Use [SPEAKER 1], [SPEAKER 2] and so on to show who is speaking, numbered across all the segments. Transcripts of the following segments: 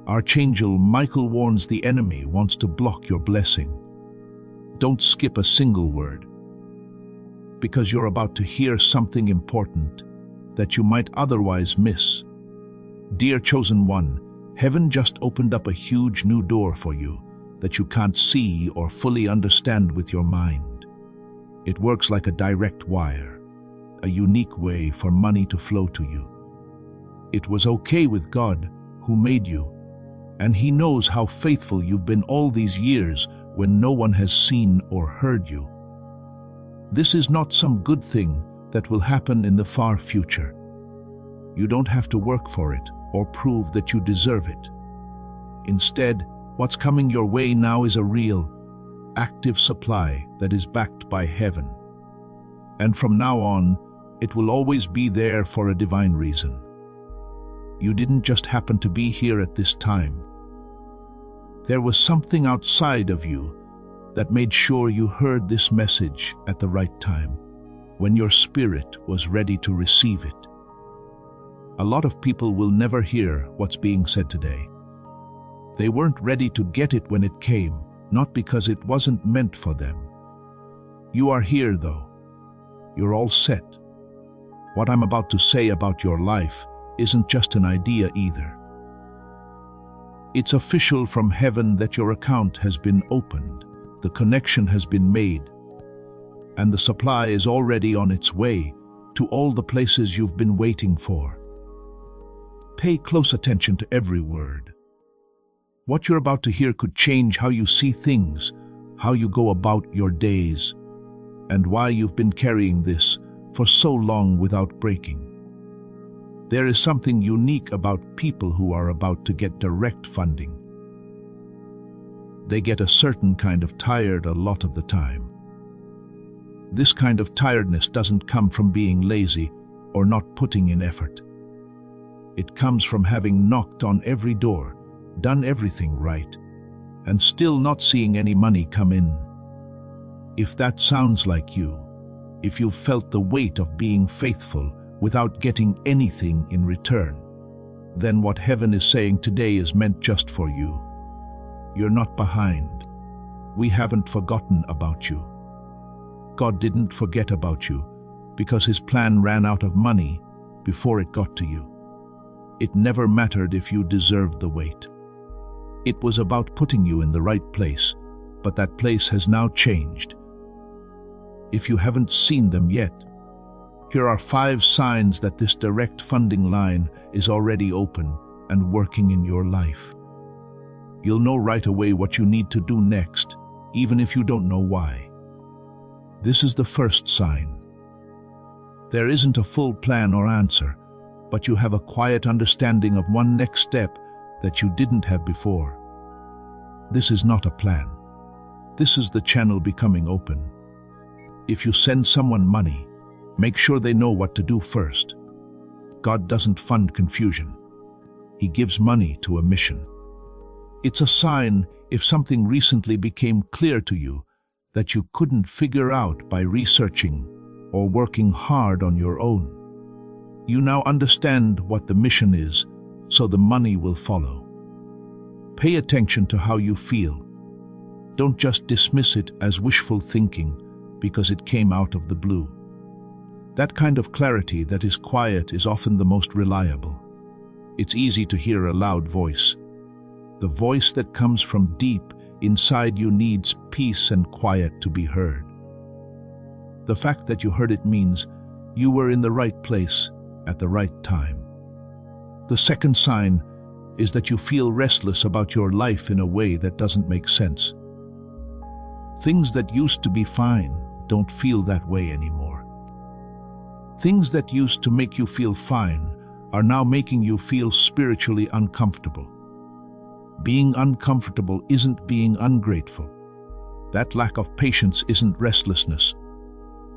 [SPEAKER 1] Archangel Michael warns the enemy wants to block your blessing. Don't skip a single word, because you're about to hear something important that you might otherwise miss. Dear chosen one, heaven just opened up a huge new door for you that you can't see or fully understand with your mind. It works like a direct wire, a unique way for money to flow to you. It was okay with God, who made you, and He knows how faithful you've been all these years when no one has seen or heard you. This is not some good thing that will happen in the far future. You don't have to work for it or prove that you deserve it. Instead, what's coming your way now is a real, active supply that is backed by heaven. And from now on, it will always be there for a divine reason. You didn't just happen to be here at this time. There was something outside of you that made sure you heard this message at the right time, when your spirit was ready to receive it. A lot of people will never hear what's being said today. They weren't ready to get it when it came, not because it wasn't meant for them. You are here, though. You're all set. What I'm about to say about your life isn't just an idea either. It's official from heaven that your account has been opened, the connection has been made, and the supply is already on its way to all the places you've been waiting for. Pay close attention to every word. What you're about to hear could change how you see things, how you go about your days, and why you've been carrying this for so long without breaking. There is something unique about people who are about to get direct funding. They get a certain kind of tired a lot of the time. This kind of tiredness doesn't come from being lazy or not putting in effort. It comes from having knocked on every door, done everything right, and still not seeing any money come in. If that sounds like you, if you've felt the weight of being faithful without getting anything in return, then what heaven is saying today is meant just for you. You're not behind. We haven't forgotten about you. God didn't forget about you because His plan ran out of money before it got to you. It never mattered if you deserved the wait. It was about putting you in the right place, but that place has now changed. If you haven't seen them yet, here are 5 signs that this direct funding line is already open and working in your life. You'll know right away what you need to do next, even if you don't know why. This is the first sign. There isn't a full plan or answer, but you have a quiet understanding of one next step that you didn't have before. This is not a plan. This is the channel becoming open. If you send someone money, make sure they know what to do first. God doesn't fund confusion. He gives money to a mission. It's a sign if something recently became clear to you that you couldn't figure out by researching or working hard on your own. You now understand what the mission is, so the money will follow. Pay attention to how you feel. Don't just dismiss it as wishful thinking because it came out of the blue. That kind of clarity that is quiet is often the most reliable. It's easy to hear a loud voice. The voice that comes from deep inside you needs peace and quiet to be heard. The fact that you heard it means you were in the right place at the right time. The second sign is that you feel restless about your life in a way that doesn't make sense. Things that used to be fine don't feel that way anymore. Things that used to make you feel fine are now making you feel spiritually uncomfortable. Being uncomfortable isn't being ungrateful. That lack of patience isn't restlessness.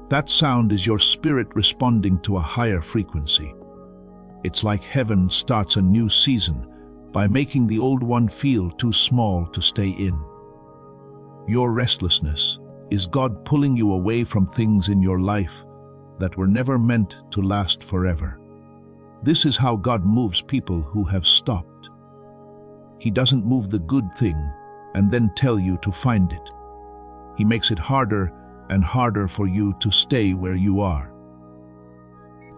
[SPEAKER 1] That sound is your spirit responding to a higher frequency. It's like heaven starts a new season by making the old one feel too small to stay in. Your restlessness is God pulling you away from things in your life that were never meant to last forever. This is how God moves people who have stopped. He doesn't move the good thing and then tell you to find it. He makes it harder and harder for you to stay where you are.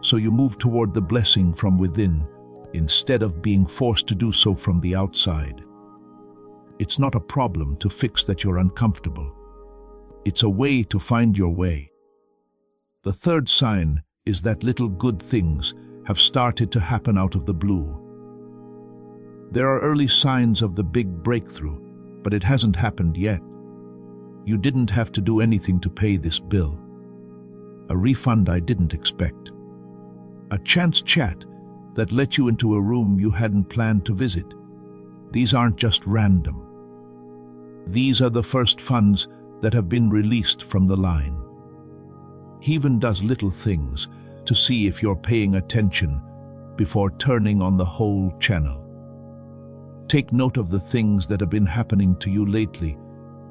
[SPEAKER 1] So you move toward the blessing from within instead of being forced to do so from the outside. It's not a problem to fix that you're uncomfortable. It's a way to find your way. The third sign is that little good things have started to happen out of the blue. There are early signs of the big breakthrough, but it hasn't happened yet. You didn't have to do anything to pay this bill. A refund I didn't expect. A chance chat that let you into a room you hadn't planned to visit. These aren't just random. These are the first funds that have been released from the line. He even does little things to see if you're paying attention before turning on the whole channel. Take note of the things that have been happening to you lately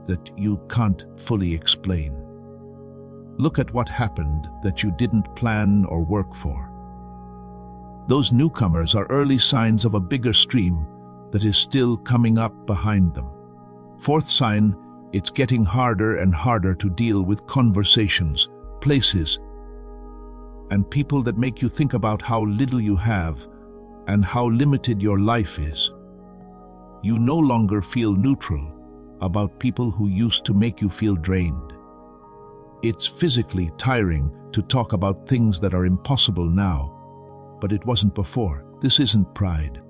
[SPEAKER 1] that you can't fully explain. Look at what happened that you didn't plan or work for. Those newcomers are early signs of a bigger stream that is still coming up behind them. Fourth sign, it's getting harder and harder to deal with conversations, places, and people that make you think about how little you have and how limited your life is. You no longer feel neutral about people who used to make you feel drained. It's physically tiring to talk about things that are impossible now, but it wasn't before. This isn't pride.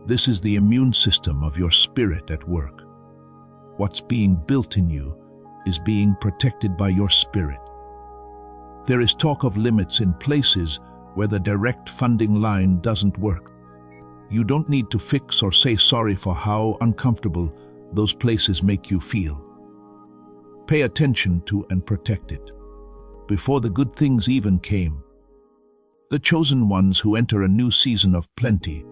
[SPEAKER 1] This is the immune system of your spirit at work. What's being built in you is being protected by your spirit. There is talk of limits in places where the direct funding line doesn't work. You don't need to fix or say sorry for how uncomfortable those places make you feel. Pay attention to and protect it. Before the good things even came, the chosen ones who enter a new season of plenty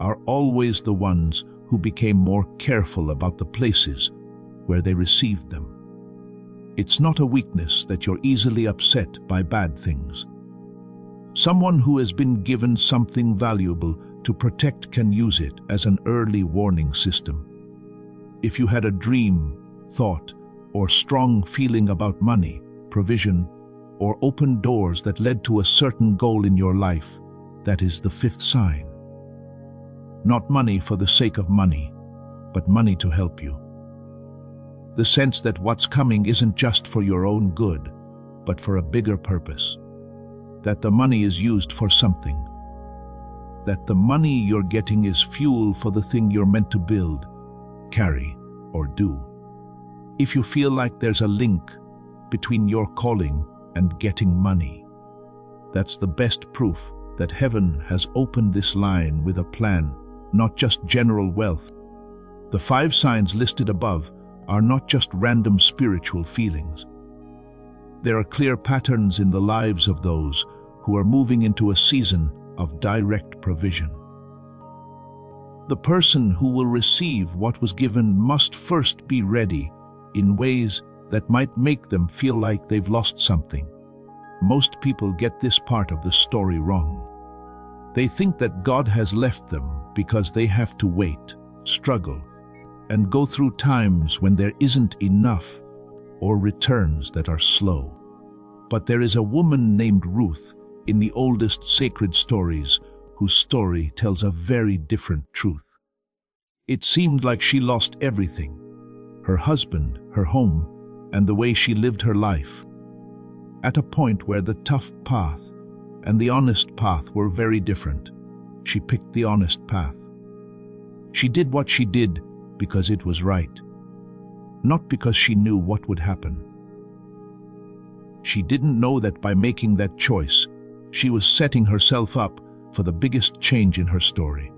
[SPEAKER 1] are always the ones who became more careful about the places where they received them. It's not a weakness that you're easily upset by bad things. Someone who has been given something valuable to protect can use it as an early warning system. If you had a dream, thought, or strong feeling about money, provision, or open doors that led to a certain goal in your life, that is the fifth sign. Not money for the sake of money, but money to help you. The sense that what's coming isn't just for your own good, but for a bigger purpose. That the money is used for something. That the money you're getting is fuel for the thing you're meant to build, carry, or do. If you feel like there's a link between your calling and getting money, that's the best proof that heaven has opened this line with a plan, not just general wealth. The 5 signs listed above are not just random spiritual feelings. There are clear patterns in the lives of those who are moving into a season of direct provision. The person who will receive what was given must first be ready in ways that might make them feel like they've lost something. Most people get this part of the story wrong. They think that God has left them because they have to wait, struggle, and go through times when there isn't enough or returns that are slow. But there is a woman named Ruth in the oldest sacred stories whose story tells a very different truth. It seemed like she lost everything: her husband, her home, and the way she lived her life. At a point where the tough path and the honest path were very different, she picked the honest path. She did what she did because it was right, not because she knew what would happen. She didn't know that by making that choice, she was setting herself up for the biggest change in her story.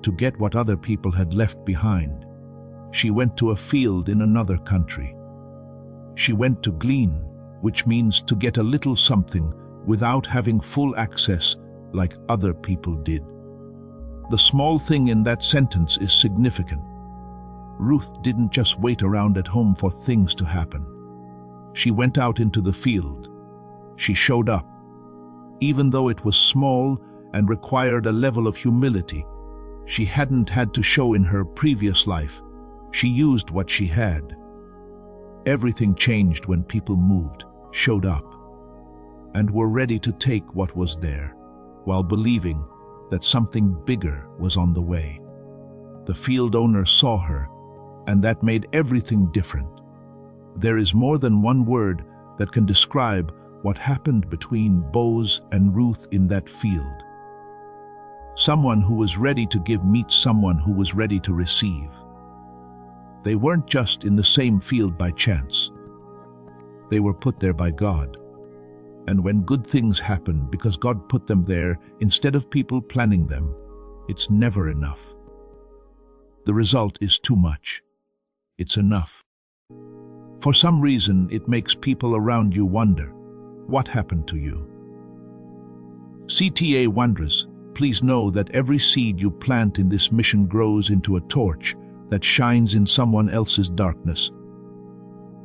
[SPEAKER 1] To get what other people had left behind, she went to a field in another country. She went to glean, which means to get a little something without having full access like other people did. The small thing in that sentence is significant. Ruth didn't just wait around at home for things to happen. She went out into the field. She showed up. Even though it was small and required a level of humility, She hadn't had to show in her previous life. She used what she had. Everything changed when people moved, showed up, and were ready to take what was there, while believing that something bigger was on the way. The field owner saw her, and that made everything different. There is more than one word that can describe what happened between Boaz and Ruth in that field. Someone who was ready to give meets someone who was ready to receive. They weren't just in the same field by chance. They were put there by God. And when good things happen because God put them there instead of people planning them, it's never enough. The result is too much. It's enough. For some reason, it makes people around you wonder, what happened to you? CTA Wanderers, please know that every seed you plant in this mission grows into a torch that shines in someone else's darkness.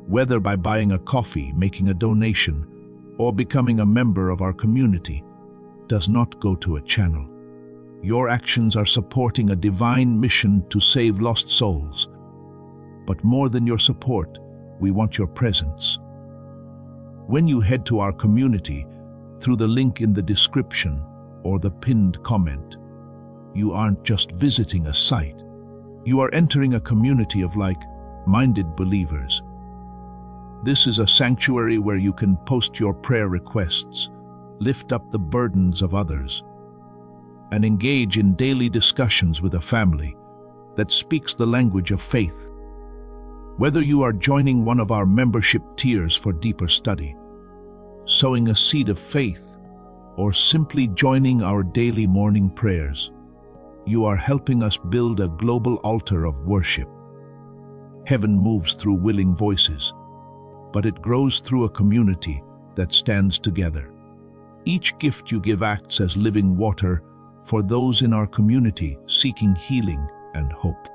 [SPEAKER 1] Whether by buying a coffee, making a donation, or becoming a member of our community, does not go to a channel. Your actions are supporting a divine mission to save lost souls. But more than your support, we want your presence. When you head to our community through the link in the description or the pinned comment, you aren't just visiting a site. You are entering a community of like-minded believers. This is a sanctuary where you can post your prayer requests, lift up the burdens of others, and engage in daily discussions with a family that speaks the language of faith. Whether you are joining one of our membership tiers for deeper study, sowing a seed of faith, or simply joining our daily morning prayers, you are helping us build a global altar of worship. Heaven moves through willing voices, but it grows through a community that stands together. Each gift you give acts as living water for those in our community seeking healing and hope.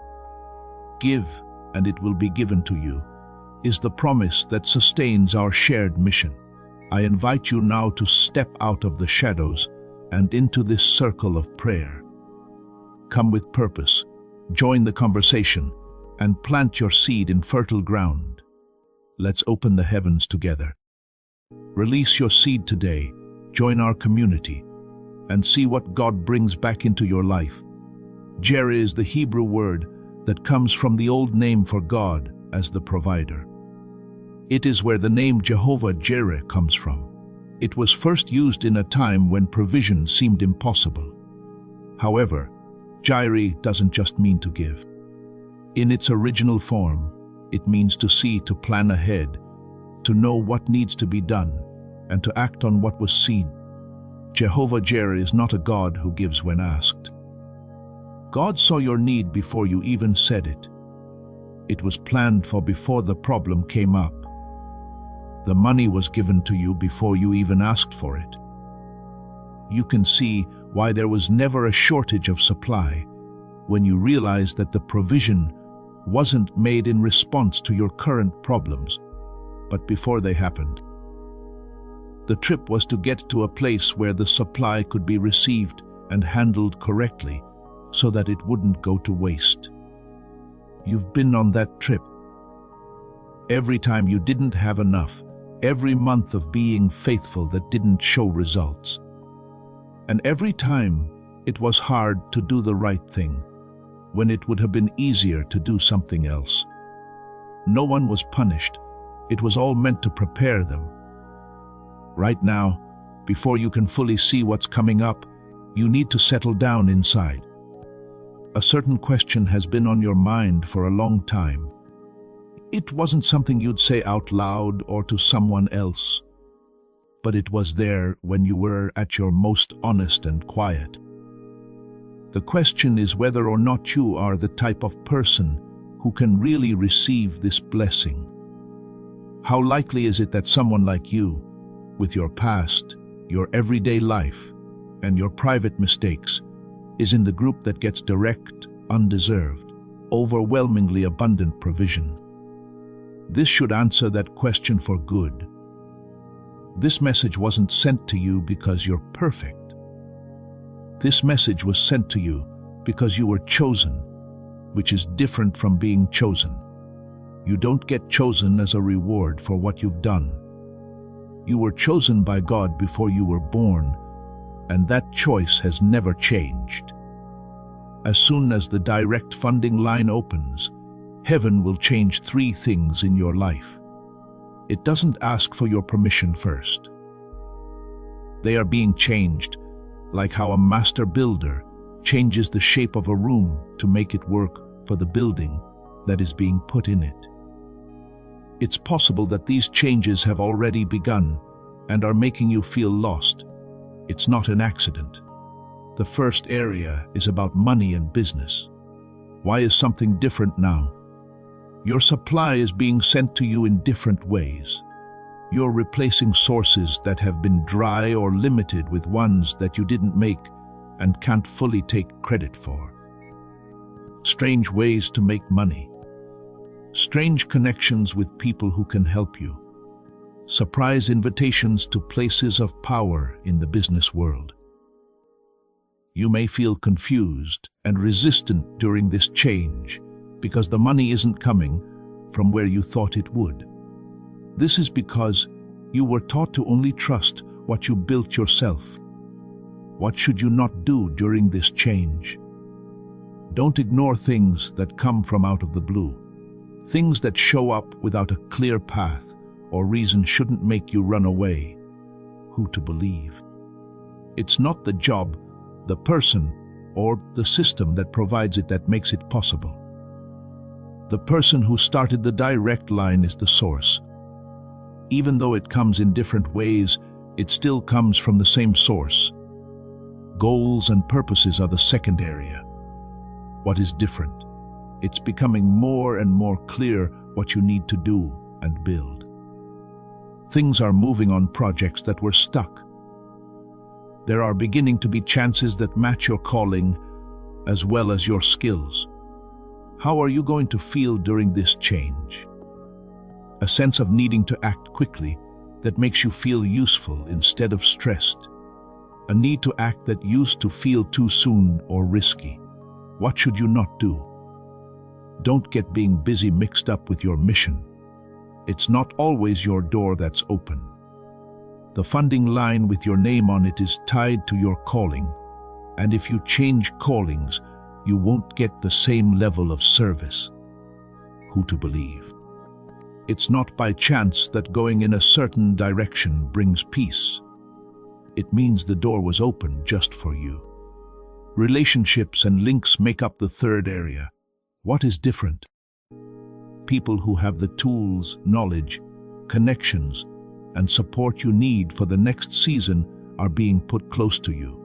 [SPEAKER 1] Give, and it will be given to you, is the promise that sustains our shared mission. I invite you now to step out of the shadows and into this circle of prayer. Come with purpose, join the conversation, and plant your seed in fertile ground. Let's open the heavens together. Release your seed today, join our community, and see what God brings back into your life. Jireh is the Hebrew word that comes from the old name for God as the provider. It is where the name Jehovah Jireh comes from. It was first used in a time when provision seemed impossible. However, Jireh doesn't just mean to give. In its original form, it means to see, to plan ahead, to know what needs to be done, and to act on what was seen. Jehovah Jireh is not a God who gives when asked. God saw your need before you even said it. It was planned for before the problem came up. The money was given to you before you even asked for it. You can see why there was never a shortage of supply when you realize that the provision wasn't made in response to your current problems, but before they happened. The trip was to get to a place where the supply could be received and handled correctly so that it wouldn't go to waste. You've been on that trip. Every time you didn't have enough, every month of being faithful that didn't show results. And every time it was hard to do the right thing, when it would have been easier to do something else. No one was punished. It was all meant to prepare them. Right now, before you can fully see what's coming up, you need to settle down inside. A certain question has been on your mind for a long time. It wasn't something you'd say out loud or to someone else, but it was there when you were at your most honest and quiet. The question is whether or not you are the type of person who can really receive this blessing. How likely is it that someone like you, with your past, your everyday life, and your private mistakes, is in the group that gets direct, undeserved, overwhelmingly abundant provision? This should answer that question for good. This message wasn't sent to you because you're perfect. This message was sent to you because you were chosen, which is different from being chosen. You don't get chosen as a reward for what you've done. You were chosen by God before you were born, and that choice has never changed. As soon as the direct funding line opens, heaven will change 3 things in your life. It doesn't ask for your permission first. They are being changed, like how a master builder changes the shape of a room to make it work for the building that is being put in it. It's possible that these changes have already begun and are making you feel lost. It's not an accident. The first area is about money and business. Why is something different now? Your supply is being sent to you in different ways. You're replacing sources that have been dry or limited with ones that you didn't make and can't fully take credit for. Strange ways to make money. Strange connections with people who can help you. Surprise invitations to places of power in the business world. You may feel confused and resistant during this change because the money isn't coming from where you thought it would. This is because you were taught to only trust what you built yourself. What should you not do during this change? Don't ignore things that come from out of the blue. Things that show up without a clear path or reason shouldn't make you run away. Who to believe? It's not the job, the person, or the system that provides it that makes it possible. The person who started the direct line is the source. Even though it comes in different ways, it still comes from the same source. Goals and purposes are the second area. What is different? It's becoming more and more clear what you need to do and build. Things are moving on projects that were stuck. There are beginning to be chances that match your calling as well as your skills. How are you going to feel during this change? A sense of needing to act quickly that makes you feel useful instead of stressed. A need to act that used to feel too soon or risky. What should you not do? Don't get being busy mixed up with your mission. It's not always your door that's open. The funding line with your name on it is tied to your calling, and if you change callings, you won't get the same level of service. Who to believe? It's not by chance that going in a certain direction brings peace. It means the door was open just for you. Relationships and links make up the third area. What is different? People who have the tools, knowledge, connections, and support you need for the next season are being put close to you.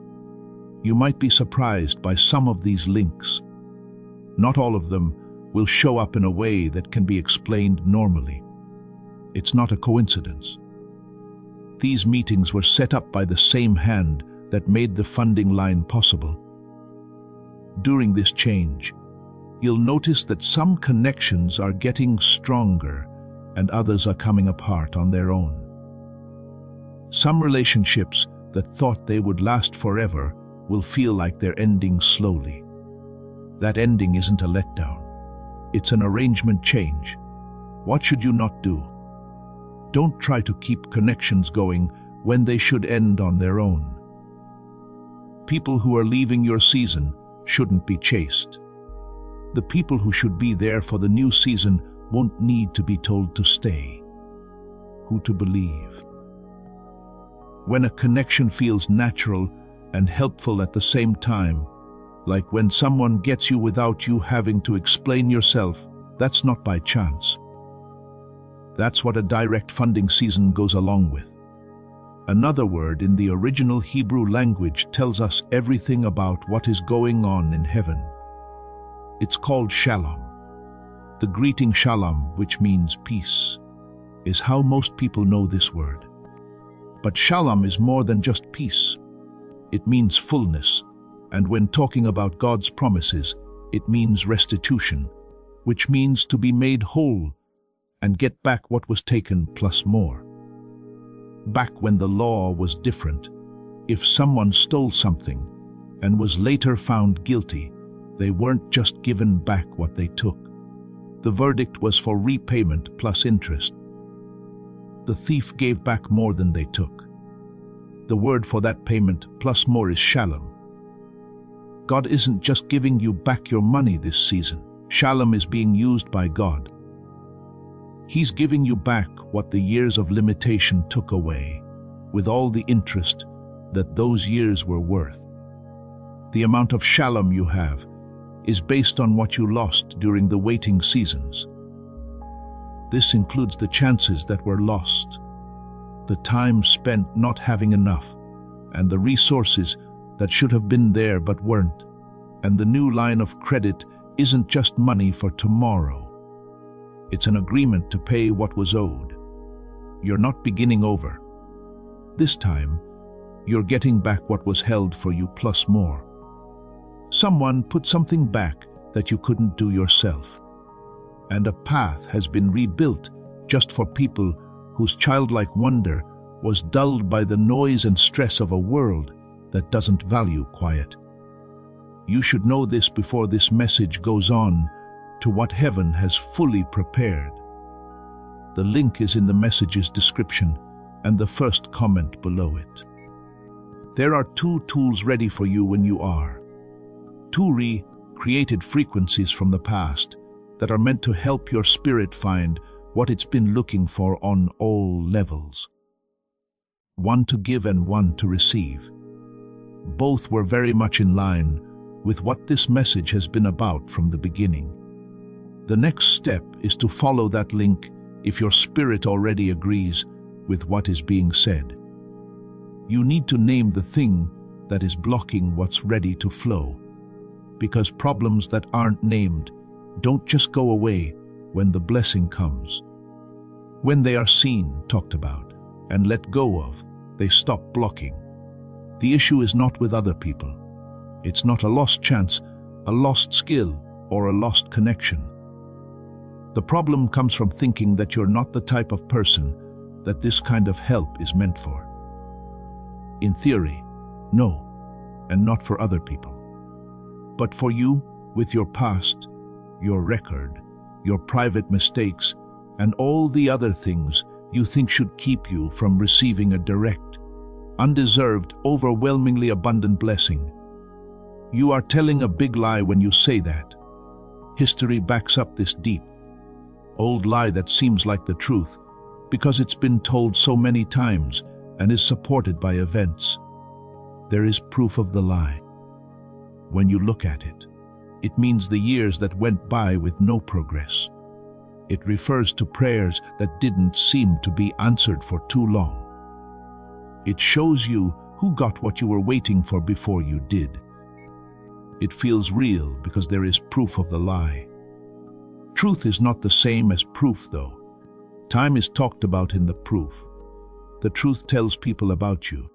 [SPEAKER 1] You might be surprised by some of these links. Not all of them will show up in a way that can be explained normally. It's not a coincidence. These meetings were set up by the same hand that made the funding line possible. During this change, you'll notice that some connections are getting stronger and others are coming apart on their own. Some relationships that thought they would last forever will feel like they're ending slowly. That ending isn't a letdown. It's an arrangement change. What should you not do? Don't try to keep connections going when they should end on their own. People who are leaving your season shouldn't be chased. The people who should be there for the new season won't need to be told to stay. Who to believe? When a connection feels natural and helpful at the same time, like when someone gets you without you having to explain yourself, that's not by chance. That's what a direct funding season goes along with. Another word in the original Hebrew language tells us everything about what is going on in heaven. It's called shalom. The greeting shalom, which means peace, is how most people know this word. But shalom is more than just peace. It means fullness, and when talking about God's promises, it means restitution, which means to be made whole and get back what was taken plus more. Back when the law was different, if someone stole something and was later found guilty, They weren't just given back what they took. The verdict was for repayment plus interest. The thief gave back more than they took. The word for that payment plus more is shalom. God isn't just giving you back your money this season. Shalom is being used by God. He's giving you back what the years of limitation took away, with all the interest that those years were worth. The amount of shalom you have is based on what you lost during the waiting seasons. This includes the chances that were lost, the time spent not having enough, and the resources that should have been there but weren't. And the new line of credit isn't just money for tomorrow. It's an agreement to pay what was owed. You're not beginning over. This time, you're getting back what was held for you plus more. Someone put something back that you couldn't do yourself. And a path has been rebuilt just for people whose childlike wonder was dulled by the noise and stress of a world that doesn't value quiet. You should know this before this message goes on to what heaven has fully prepared. The link is in the message's description and the first comment below it. There are 2 tools ready for you when you are. 2 recreated frequencies from the past that are meant to help your spirit find what it's been looking for on all levels. 1 to give and 1 to receive. Both were very much in line with what this message has been about from the beginning. The next step is to follow that link if your spirit already agrees with what is being said. You need to name the thing that is blocking what's ready to flow, because problems that aren't named don't just go away when the blessing comes. When they are seen, talked about, and let go of, they stop blocking. The issue is not with other people. It's not a lost chance, a lost skill, or a lost connection. The problem comes from thinking that you're not the type of person that this kind of help is meant for. In theory, no, and not for other people. But for you, with your past, your record, your private mistakes, and all the other things you think should keep you from receiving a direct, undeserved, overwhelmingly abundant blessing. You are telling a big lie when you say that. History backs up this deep, old lie that seems like the truth because it's been told so many times and is supported by events. There is proof of the lie. When you look at it, it means the years that went by with no progress. It refers to prayers that didn't seem to be answered for too long. It shows you who got what you were waiting for before you did. It feels real because there is proof of the lie. Truth is not the same as proof, though. Time is talked about in the proof. The truth tells people about you.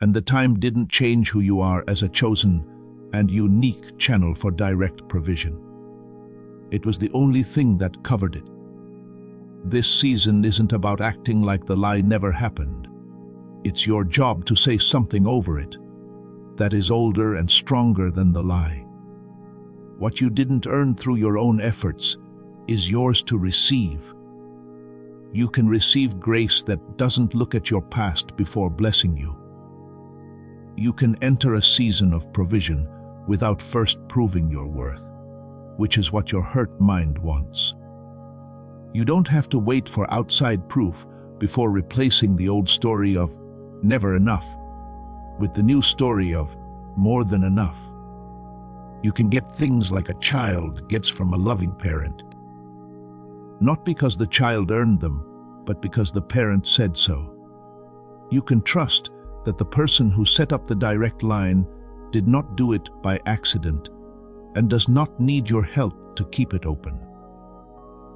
[SPEAKER 1] And the time didn't change who you are as a chosen and unique channel for direct provision. It was the only thing that covered it. This season isn't about acting like the lie never happened. It's your job to say something over it that is older and stronger than the lie. What you didn't earn through your own efforts is yours to receive. You can receive grace that doesn't look at your past before blessing you. You can enter a season of provision without first proving your worth, which is what your hurt mind wants. You don't have to wait for outside proof before replacing the old story of never enough with the new story of more than enough. You can get things like a child gets from a loving parent, not because the child earned them, but because the parent said so. You can trust that the person who set up the direct line did not do it by accident and does not need your help to keep it open.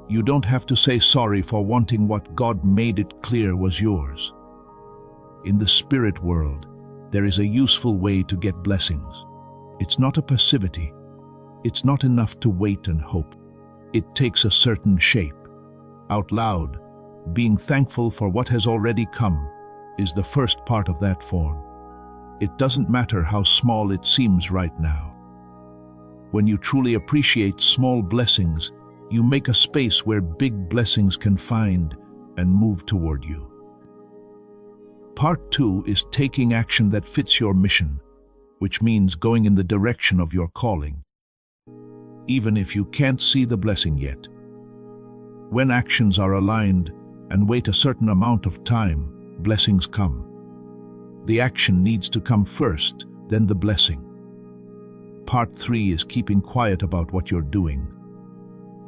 [SPEAKER 1] You don't have to say sorry for wanting what God made it clear was yours. In the spirit world, there is a useful way to get blessings. It's not a passivity. It's not enough to wait and hope. It takes a certain shape. Out loud, being thankful for what has already come is the first part of that form. It doesn't matter how small it seems right now. When you truly appreciate small blessings, you make a space where big blessings can find and move toward you. Part 2 is taking action that fits your mission, which means going in the direction of your calling, even if you can't see the blessing yet. When actions are aligned and wait a certain amount of time, blessings come. The action needs to come first, then the blessing. Part 3 is keeping quiet about what you're doing.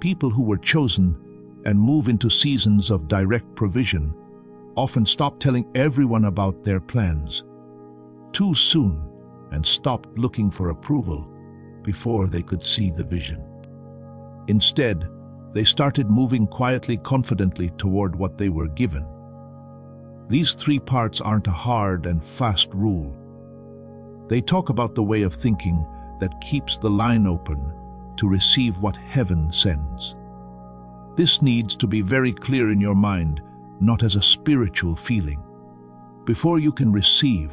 [SPEAKER 1] People who were chosen and move into seasons of direct provision often stop telling everyone about their plans too soon and stopped looking for approval before they could see the vision. Instead, they started moving quietly, confidently toward what they were given. These 3 parts aren't a hard and fast rule. They talk about the way of thinking that keeps the line open to receive what heaven sends. This needs to be very clear in your mind, not as a spiritual feeling. Before you can receive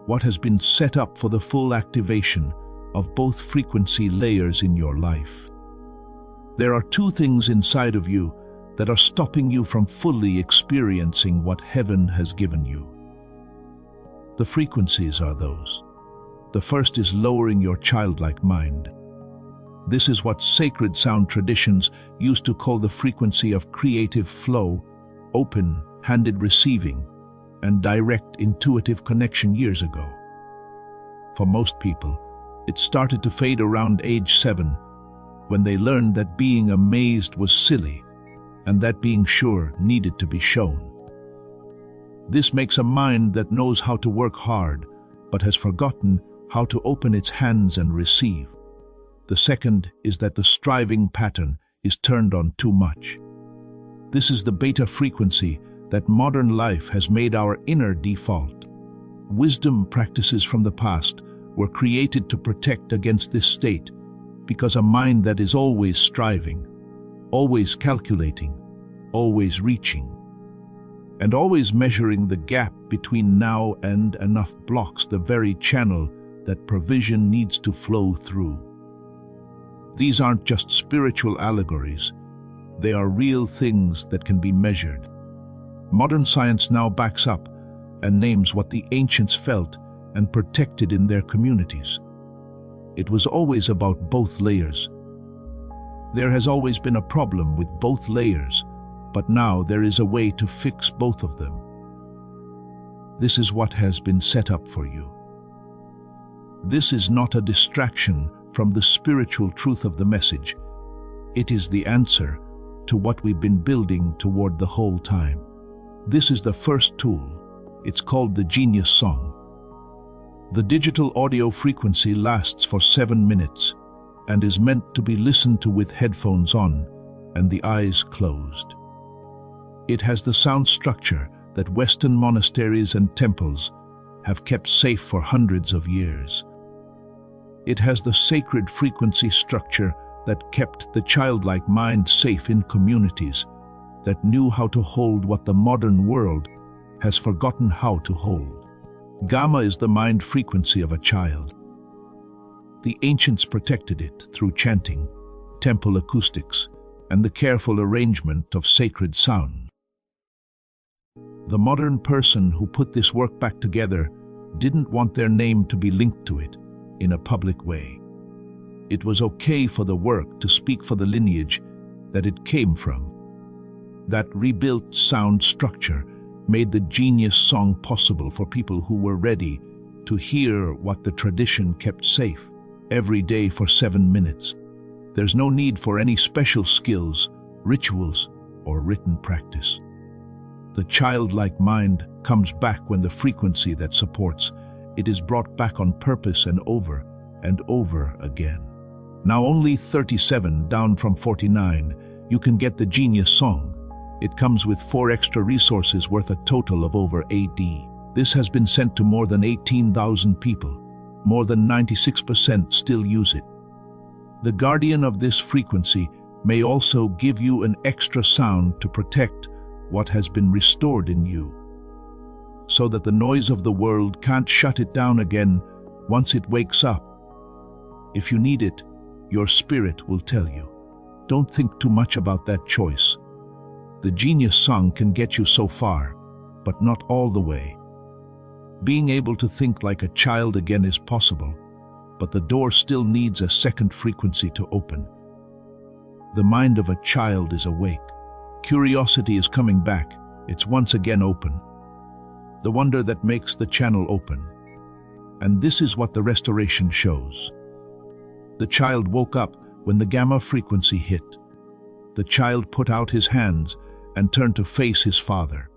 [SPEAKER 1] what has been set up for the full activation of both frequency layers in your life. There are 2 things inside of you that are stopping you from fully experiencing what heaven has given you. The frequencies are those. The first is lowering your childlike mind. This is what sacred sound traditions used to call the frequency of creative flow, open-handed receiving, and direct intuitive connection years ago. For most people, it started to fade around age 7, when they learned that being amazed was silly, and that being sure needed to be shown. This makes a mind that knows how to work hard, but has forgotten how to open its hands and receive. The second is that the striving pattern is turned on too much. This is the beta frequency that modern life has made our inner default. Wisdom practices from the past were created to protect against this state, because a mind that is always striving, always calculating, always reaching, and always measuring the gap between now and enough blocks the very channel that provision needs to flow through. These aren't just spiritual allegories. They are real things that can be measured. Modern science now backs up and names what the ancients felt and protected in their communities. It was always about both layers. There has always been a problem with both layers, but now there is a way to fix both of them. This is what has been set up for you. This is not a distraction from the spiritual truth of the message. It is the answer to what we've been building toward the whole time. This is the first tool. It's called the Genius Song. The digital audio frequency lasts for 7 minutes and is meant to be listened to with headphones on and the eyes closed. It has the sound structure that Western monasteries and temples have kept safe for hundreds of years. It has the sacred frequency structure that kept the childlike mind safe in communities that knew how to hold what the modern world has forgotten how to hold. Gamma is the mind frequency of a child. The ancients protected it through chanting, temple acoustics, and the careful arrangement of sacred sound. The modern person who put this work back together didn't want their name to be linked to it in a public way. It was okay for the work to speak for the lineage that it came from. That rebuilt sound structure made the Genius Song possible for people who were ready to hear what the tradition kept safe every day for 7 minutes. There's no need for any special skills, rituals, or written practice. The childlike mind comes back when the frequency that supports it is brought back on purpose and over again. Now only 37 down from 49, you can get the Genius Song. It comes with 4 extra resources worth a total of over AD. This has been sent to more than 18,000 people. More than 96% still use it. The guardian of this frequency may also give you an extra sound to protect what has been restored in you, so that the noise of the world can't shut it down again once it wakes up. If you need it, Your spirit will tell you. Don't think too much about that choice. The genius song can get you so far, but not all the way. Being able to think like a child again is possible, but the door still needs a second frequency to open. The mind of a child is awake. Curiosity is coming back. It's once again open. The wonder that makes the channel open. And this is what the restoration shows. The child woke up when the gamma frequency hit. The child put out his hands and turned to face his father.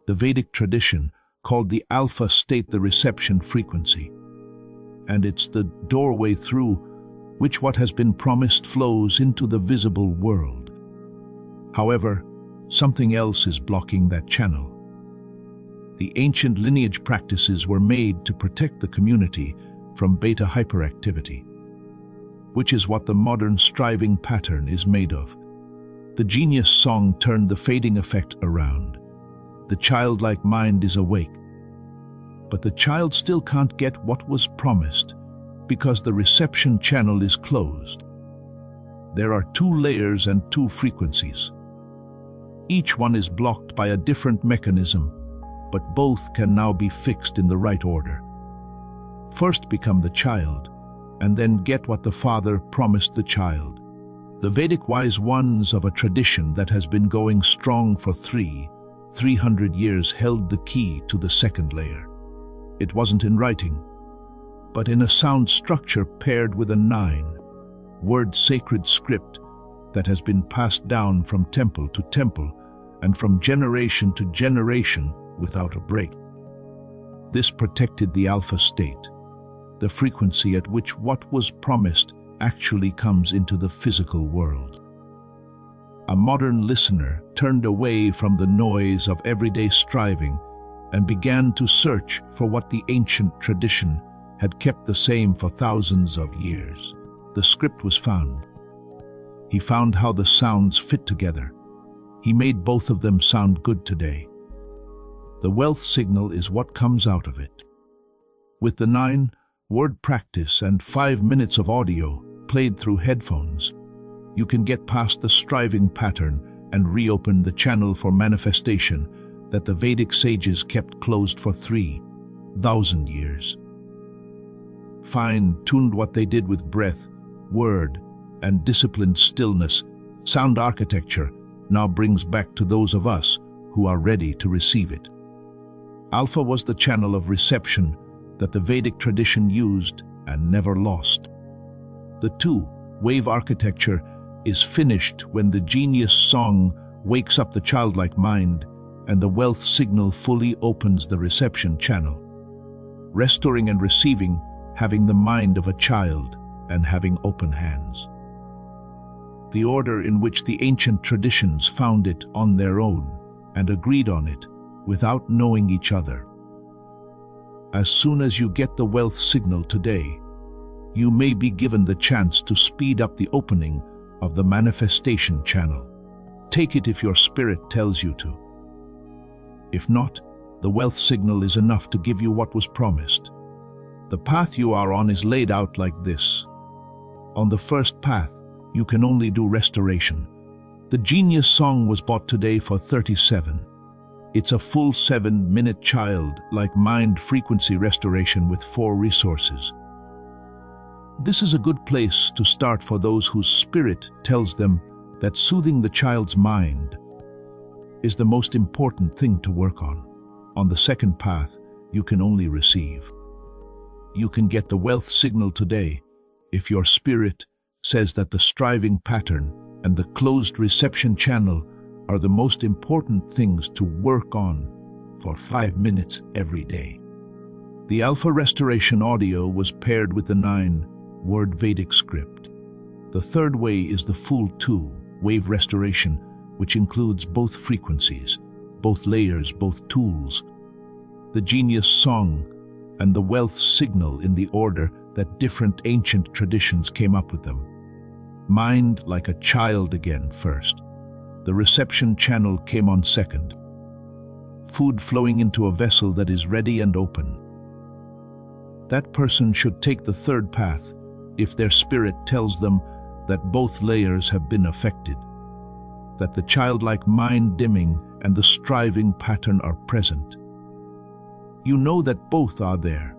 [SPEAKER 1] The Vedic tradition called the alpha state the reception frequency. And it's the doorway through which what has been promised flows into the visible world. However, something else is blocking that channel. The ancient lineage practices were made to protect the community from beta hyperactivity, which is what the modern striving pattern is made of. The genius song turned the fading effect around. The childlike mind is awake, but the child still can't get what was promised because the reception channel is closed. There are 2 layers and 2 frequencies. Each one is blocked by a different mechanism, but both can now be fixed in the right order. First become the child, and then get what the father promised the child. The Vedic wise ones of a tradition that has been going strong for 300 years held the key to the second layer. It wasn't in writing, but in a sound structure paired with a 9-word sacred script that has been passed down from temple to temple and from generation to generation without a break. This protected the alpha state, the frequency at which what was promised actually comes into the physical world. A modern listener turned away from the noise of everyday striving and began to search for what the ancient tradition had kept the same for thousands of years. The script was found. He found how the sounds fit together. He made both of them sound good today. The wealth signal is what comes out of it. With the 9-word practice and 5 minutes of audio played through headphones, you can get past the striving pattern and reopen the channel for manifestation that the Vedic sages kept closed for 3,000 years. Fine-tuned what they did with breath, word, and disciplined stillness, sound architecture now brings back to those of us who are ready to receive it. Alpha was the channel of reception that the Vedic tradition used and never lost. The 2-wave architecture is finished when the genius song wakes up the childlike mind and the wealth signal fully opens the reception channel. Restoring and receiving, having the mind of a child and having open hands. The order in which the ancient traditions found it on their own and agreed on it without knowing each other. As soon as you get the wealth signal today, you may be given the chance to speed up the opening of the manifestation channel. Take it if your spirit tells you to. If not, the wealth signal is enough to give you what was promised. The path you are on is laid out like this. On the first path, you can only do restoration. The genius song was bought today for 37. It's a full 7-minute child-like mind frequency restoration with 4 resources. This is a good place to start for those whose spirit tells them that soothing the child's mind is the most important thing to work on. On the second path, you can only receive. You can get the wealth signal today if your spirit says that the striving pattern and the closed reception channel are the most important things to work on for 5 minutes every day. The Alpha Restoration audio was paired with the 9-word Vedic script. The third way is the full 2-wave restoration, which includes both frequencies, both layers, both tools, the genius song, and the wealth signal in the order that different ancient traditions came up with them. Mind like a child again first. The reception channel came on second. Food flowing into a vessel that is ready and open. That person should take the third path if their spirit tells them that both layers have been affected, that the childlike mind dimming and the striving pattern are present. You know that both are there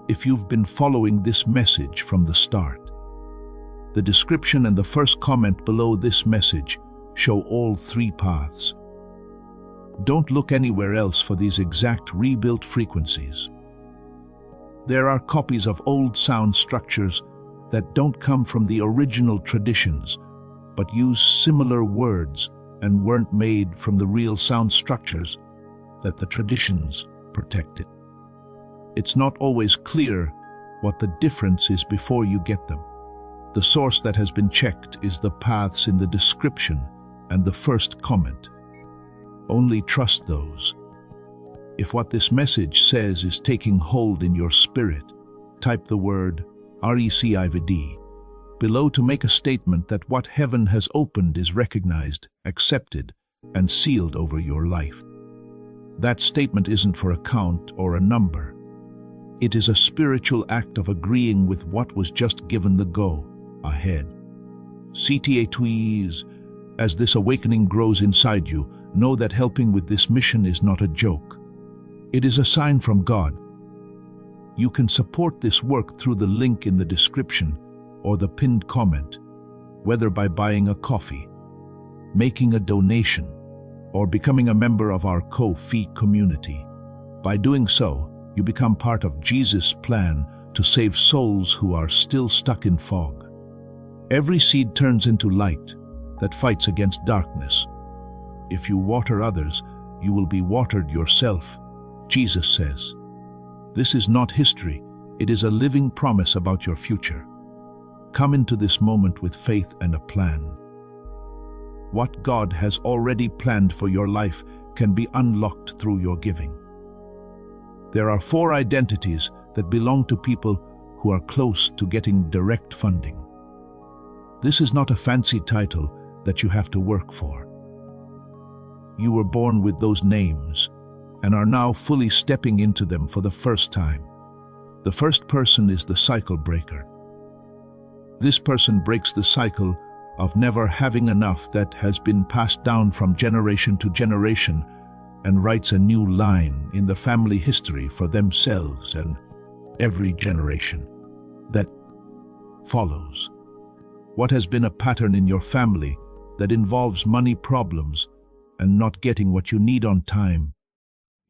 [SPEAKER 1] if you've been following this message from the start. The description and the first comment below this message show all three paths. Don't look anywhere else for these exact rebuilt frequencies. There are copies of old sound structures that don't come from the original traditions, but use similar words and weren't made from the real sound structures that the traditions protected. It's not always clear what the difference is before you get them. The source that has been checked is the paths in the description and the first comment. Only trust those. If what this message says is taking hold in your spirit, type the word RECIVD below to make a statement that what heaven has opened is recognized, accepted, and sealed over your life. That statement isn't for a count or a number. It is a spiritual act of agreeing with what was just given the go ahead. CTA tweez, as this awakening grows inside you, know that helping with this mission is not a joke. It is a sign from God. You can support this work through the link in the description or the pinned comment, whether by buying a coffee, making a donation, or becoming a member of our Ko-fi community. By doing so, you become part of Jesus' plan to save souls who are still stuck in fog. Every seed turns into light that fights against darkness. If you water others, you will be watered yourself, Jesus says. This is not history, it is a living promise about your future. Come into this moment with faith and a plan. What God has already planned for your life can be unlocked through your giving. There are 4 identities that belong to people who are close to getting direct funding. This is not a fancy title that you have to work for. You were born with those names and are now fully stepping into them for the first time. The first person is the cycle breaker. This person breaks the cycle of never having enough that has been passed down from generation to generation and writes a new line in the family history for themselves and every generation that follows. What has been a pattern in your family that involves money problems and not getting what you need on time?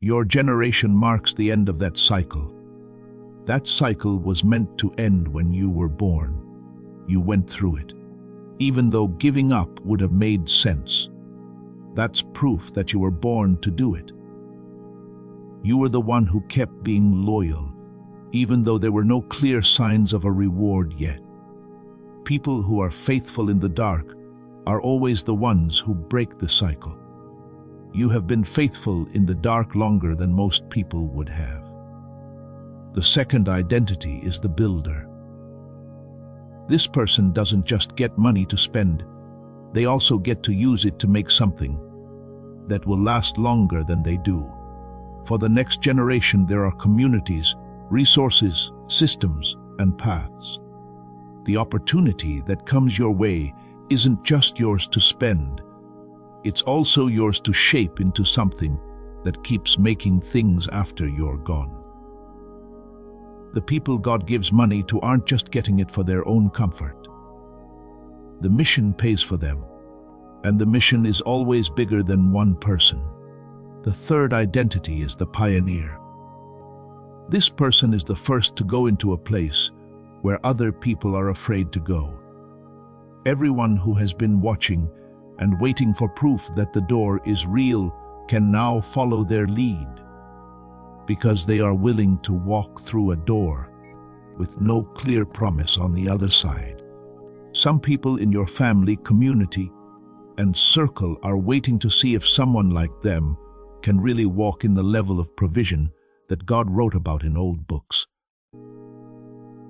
[SPEAKER 1] Your generation marks the end of that cycle. That cycle was meant to end when you were born. You went through it, even though giving up would have made sense. That's proof that you were born to do it. You were the one who kept being loyal, even though there were no clear signs of a reward yet. People who are faithful in the dark are always the ones who break the cycle. You have been faithful in the dark longer than most people would have. The second identity is the builder. This person doesn't just get money to spend, they also get to use it to make something that will last longer than they do. For the next generation, there are communities, resources, systems, and paths. The opportunity that comes your way isn't just yours to spend, it's also yours to shape into something that keeps making things after you're gone. The people God gives money to aren't just getting it for their own comfort. The mission pays for them, and the mission is always bigger than one person. The third identity is the pioneer. This person is the first to go into a place where other people are afraid to go. Everyone who has been watching and waiting for proof that the door is real can now follow their lead, because they are willing to walk through a door with no clear promise on the other side. Some people in your family, community, and circle are waiting to see if someone like them can really walk in the level of provision that God wrote about in old books.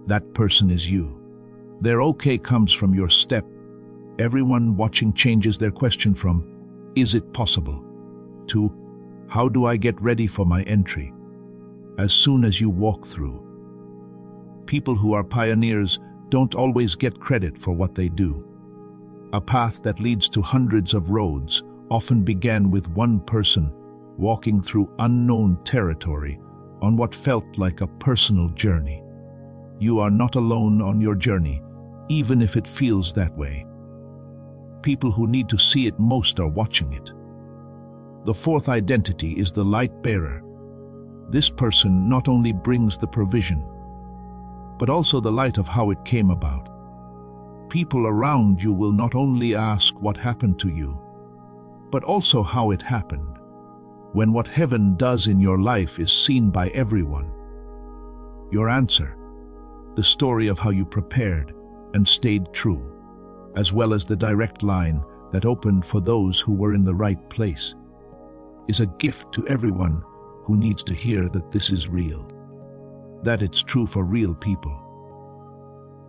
[SPEAKER 1] That person is you. Their okay comes from your step. Everyone watching changes their question from, "Is it possible?" to, "How do I get ready for my entry?" As soon as you walk through. People who are pioneers don't always get credit for what they do. A path that leads to hundreds of roads often began with one person walking through unknown territory on what felt like a personal journey. You are not alone on your journey, even if it feels that way. People who need to see it most are watching it. The fourth identity is the light bearer. This person not only brings the provision, but also the light of how it came about. People around you will not only ask what happened to you, but also how it happened. When what heaven does in your life is seen by everyone, your answer, the story of how you prepared and stayed true, as well as the direct line that opened for those who were in the right place, is a gift to everyone who needs to hear that this is real, that it's true for real people,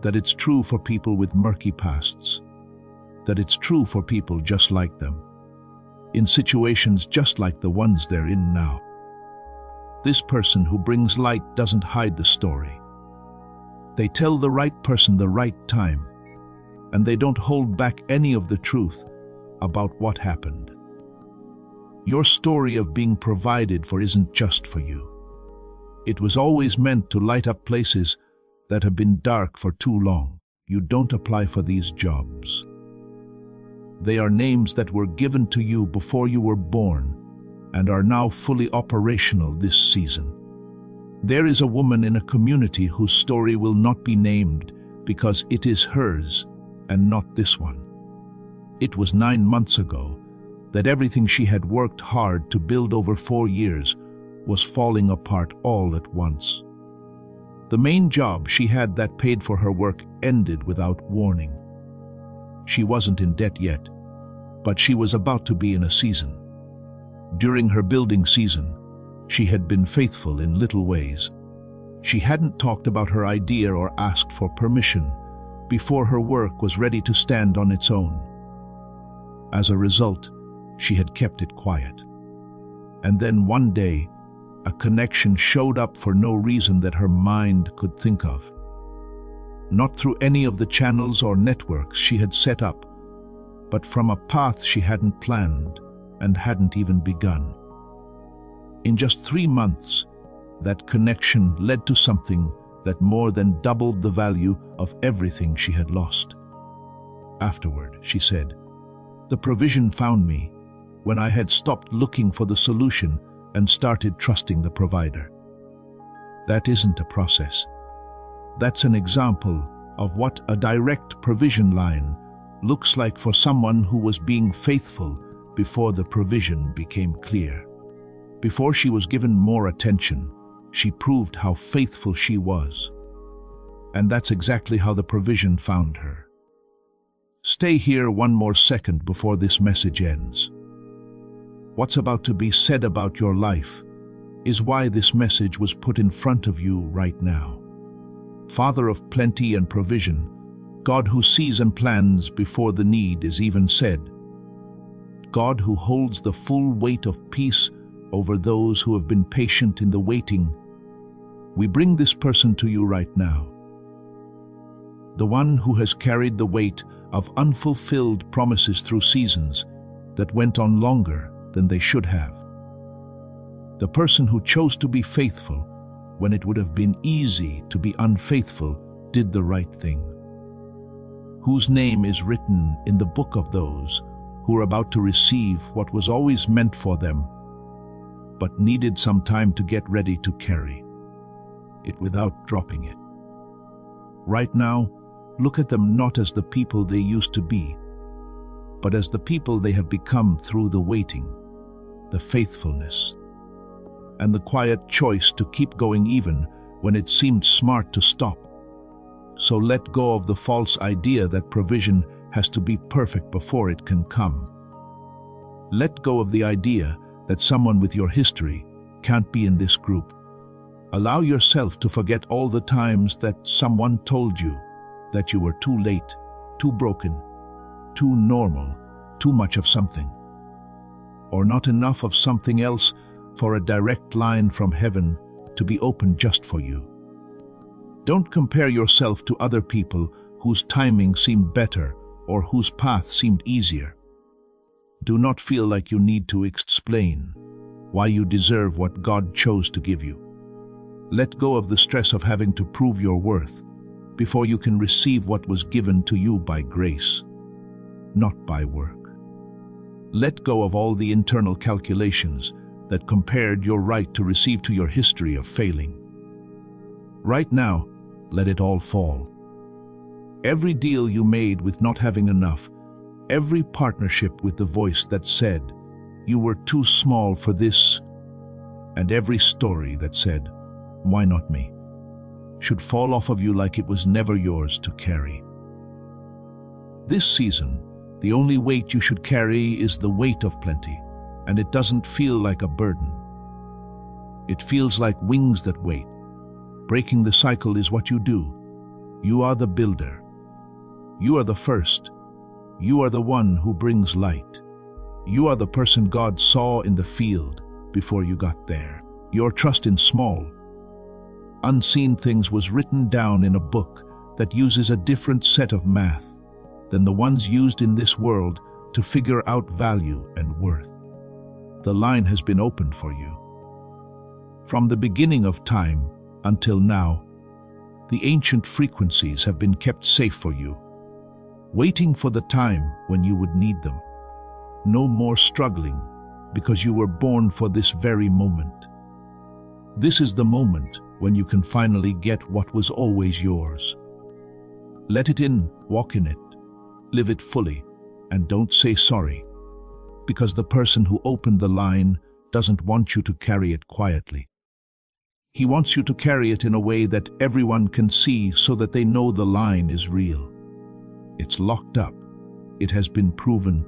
[SPEAKER 1] that it's true for people with murky pasts, that it's true for people just like them, in situations just like the ones they're in now. This person who brings light doesn't hide the story. They tell the right person the right time, and they don't hold back any of the truth about what happened. Your story of being provided for isn't just for you. It was always meant to light up places that have been dark for too long. You don't apply for these jobs. They are names that were given to you before you were born and are now fully operational this season. There is a woman in a community whose story will not be named because it is hers and not this one. It was 9 months ago that everything she had worked hard to build over 4 years was falling apart all at once. The main job she had that paid for her work ended without warning. She wasn't in debt yet, but she was about to be in a season. During her building season, she had been faithful in little ways. She hadn't talked about her idea or asked for permission before her work was ready to stand on its own. As a result, she had kept it quiet. And then one day, a connection showed up for no reason that her mind could think of. Not through any of the channels or networks she had set up, but from a path she hadn't planned and hadn't even begun. In just 3 months, that connection led to something that more than doubled the value of everything she had lost. Afterward, she said, "The provision found me when I had stopped looking for the solution and started trusting the provider." That isn't a process. That's an example of what a direct provision line looks like for someone who was being faithful before the provision became clear. Before she was given more attention, she proved how faithful she was. And that's exactly how the provision found her. Stay here one more second before this message ends. What's about to be said about your life is why this message was put in front of you right now. Father of plenty and provision, God who sees and plans before the need is even said. God who holds the full weight of peace over those who have been patient in the waiting. We bring this person to you right now. The one who has carried the weight of unfulfilled promises through seasons that went on longer than they should have. The person who chose to be faithful when it would have been easy to be unfaithful did the right thing. Whose name is written in the book of those who are about to receive what was always meant for them, but needed some time to get ready to carry it without dropping it. Right now, look at them not as the people they used to be, but as the people they have become through the waiting, the faithfulness, and the quiet choice to keep going even when it seemed smart to stop. So let go of the false idea that provision has to be perfect before it can come. Let go of the idea that someone with your history can't be in this group. Allow yourself to forget all the times that someone told you that you were too late, too broken, too normal, too much of something, or not enough of something else for a direct line from heaven to be open just for you. Don't compare yourself to other people whose timing seemed better or whose path seemed easier. Do not feel like you need to explain why you deserve what God chose to give you. Let go of the stress of having to prove your worth before you can receive what was given to you by grace, not by work. Let go of all the internal calculations that compared your right to receive to your history of failing. Right now, let it all fall. Every deal you made with not having enough, every partnership with the voice that said, "You were too small for this," and every story that said, "Why not me?" should fall off of you like it was never yours to carry. This season, the only weight you should carry is the weight of plenty, and it doesn't feel like a burden. It feels like wings that wait. Breaking the cycle is what you do. You are the builder. You are the first. You are the one who brings light. You are the person God saw in the field before you got there. Your trust in small, unseen things was written down in a book that uses a different set of math than the ones used in this world to figure out value and worth. The line has been opened for you. From the beginning of time until now, the ancient frequencies have been kept safe for you, waiting for the time when you would need them. No more struggling, because you were born for this very moment. This is the moment when you can finally get what was always yours. Let it in, walk in it, live it fully, and don't say sorry, because the person who opened the line doesn't want you to carry it quietly. He wants you to carry it in a way that everyone can see so that they know the line is real. It's locked up, it has been proven,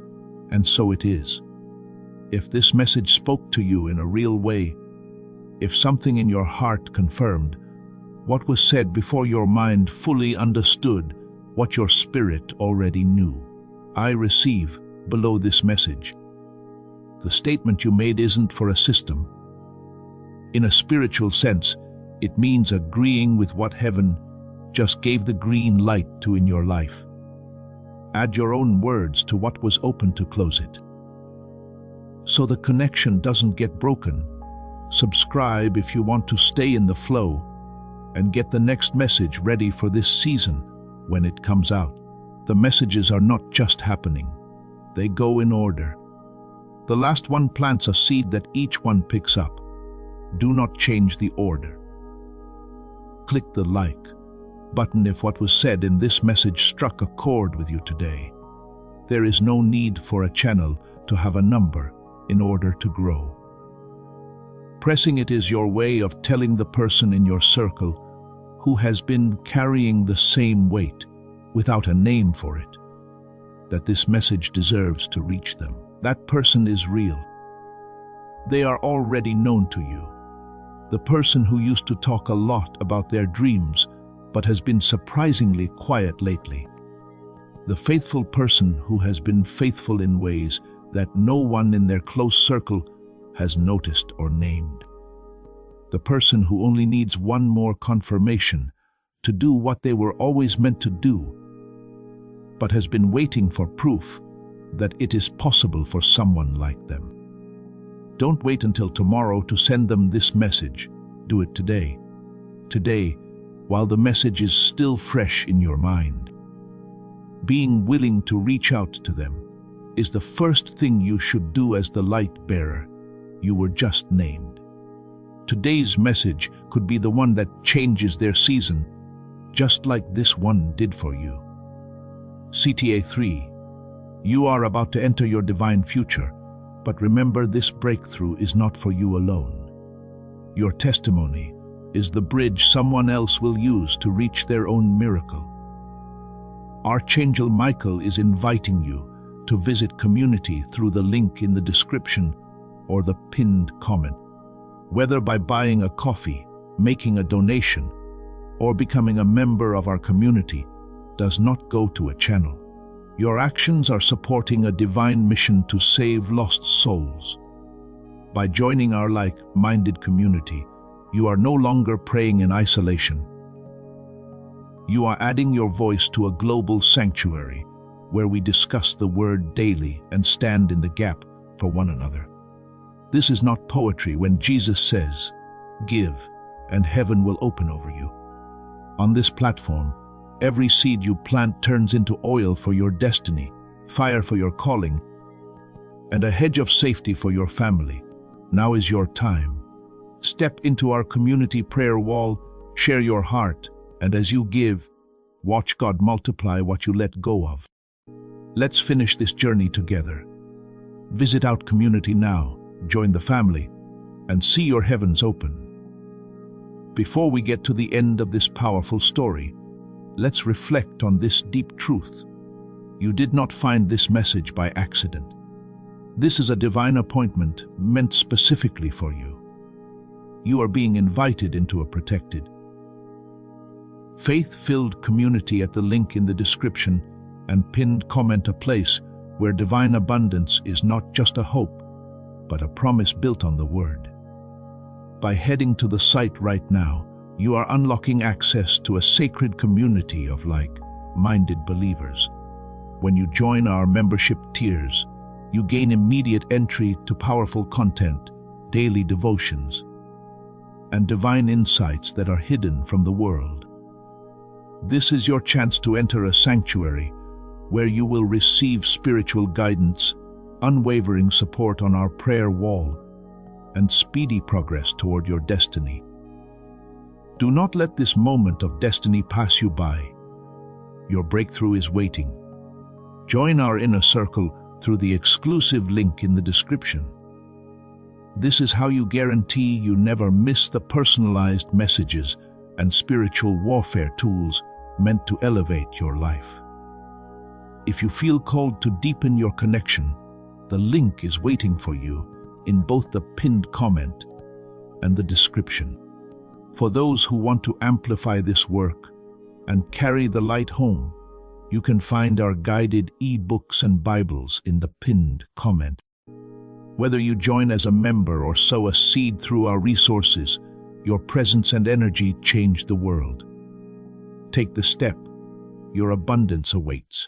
[SPEAKER 1] and so it is. If this message spoke to you in a real way, if something in your heart confirmed what was said before your mind fully understood what your spirit already knew, I receive below this message. The statement you made isn't for a system. In a spiritual sense, it means agreeing with what heaven just gave the green light to in your life. Add your own words to what was open to close it. So the connection doesn't get broken. Subscribe if you want to stay in the flow and get the next message ready for this season when it comes out. The messages are not just happening. They go in order. The last one plants a seed that each one picks up. Do not change the order. Click the like button if what was said in this message struck a chord with you today. There is no need for a channel to have a number in order to grow. Pressing it is your way of telling the person in your circle who has been carrying the same weight without a name for it, that this message deserves to reach them. That person is real. They are already known to you. The person who used to talk a lot about their dreams but has been surprisingly quiet lately. The faithful person who has been faithful in ways that no one in their close circle has noticed or named. The person who only needs one more confirmation to do what they were always meant to do, but has been waiting for proof that it is possible for someone like them. Don't wait until tomorrow to send them this message. Do it today. Today, while the message is still fresh in your mind. Being willing to reach out to them is the first thing you should do as the light bearer you were just named. Today's message could be the one that changes their season, just like this one did for you. CTA 3. You are about to enter your divine future, but remember, this breakthrough is not for you alone. Your testimony is the bridge someone else will use to reach their own miracle. Archangel Michael is inviting you to visit community through the link in the description or the pinned comment. Whether by buying a coffee, making a donation, or becoming a member of our community does not go to a channel. Your actions are supporting a divine mission to save lost souls. By joining our like-minded community, you are no longer praying in isolation. You are adding your voice to a global sanctuary where we discuss the word daily and stand in the gap for one another. This is not poetry when Jesus says, "Give, and heaven will open over you." On this platform, every seed you plant turns into oil for your destiny, fire for your calling, and a hedge of safety for your family. Now is your time. Step into our community prayer wall, share your heart, and as you give, watch God multiply what you let go of. Let's finish this journey together. Visit Out Community now, join the family, and see your heavens open. Before we get to the end of this powerful story, let's reflect on this deep truth. You did not find this message by accident. This is a divine appointment meant specifically for you. You are being invited into a protected, faith-filled community at the link in the description and pinned comment, a place where divine abundance is not just a hope, but a promise built on the Word. By heading to the site right now, you are unlocking access to a sacred community of like-minded believers. When you join our membership tiers, you gain immediate entry to powerful content, daily devotions, and divine insights that are hidden from the world. This is your chance to enter a sanctuary where you will receive spiritual guidance, unwavering support on our prayer wall, and speedy progress toward your destiny. Do not let this moment of destiny pass you by. Your breakthrough is waiting. Join our inner circle through the exclusive link in the description. This is how you guarantee you never miss the personalized messages and spiritual warfare tools meant to elevate your life. If you feel called to deepen your connection, the link is waiting for you in both the pinned comment and the description. For those who want to amplify this work and carry the light home, you can find our guided e-books and Bibles in the pinned comment. Whether you join as a member or sow a seed through our resources, your presence and energy change the world. Take the step. Your abundance awaits.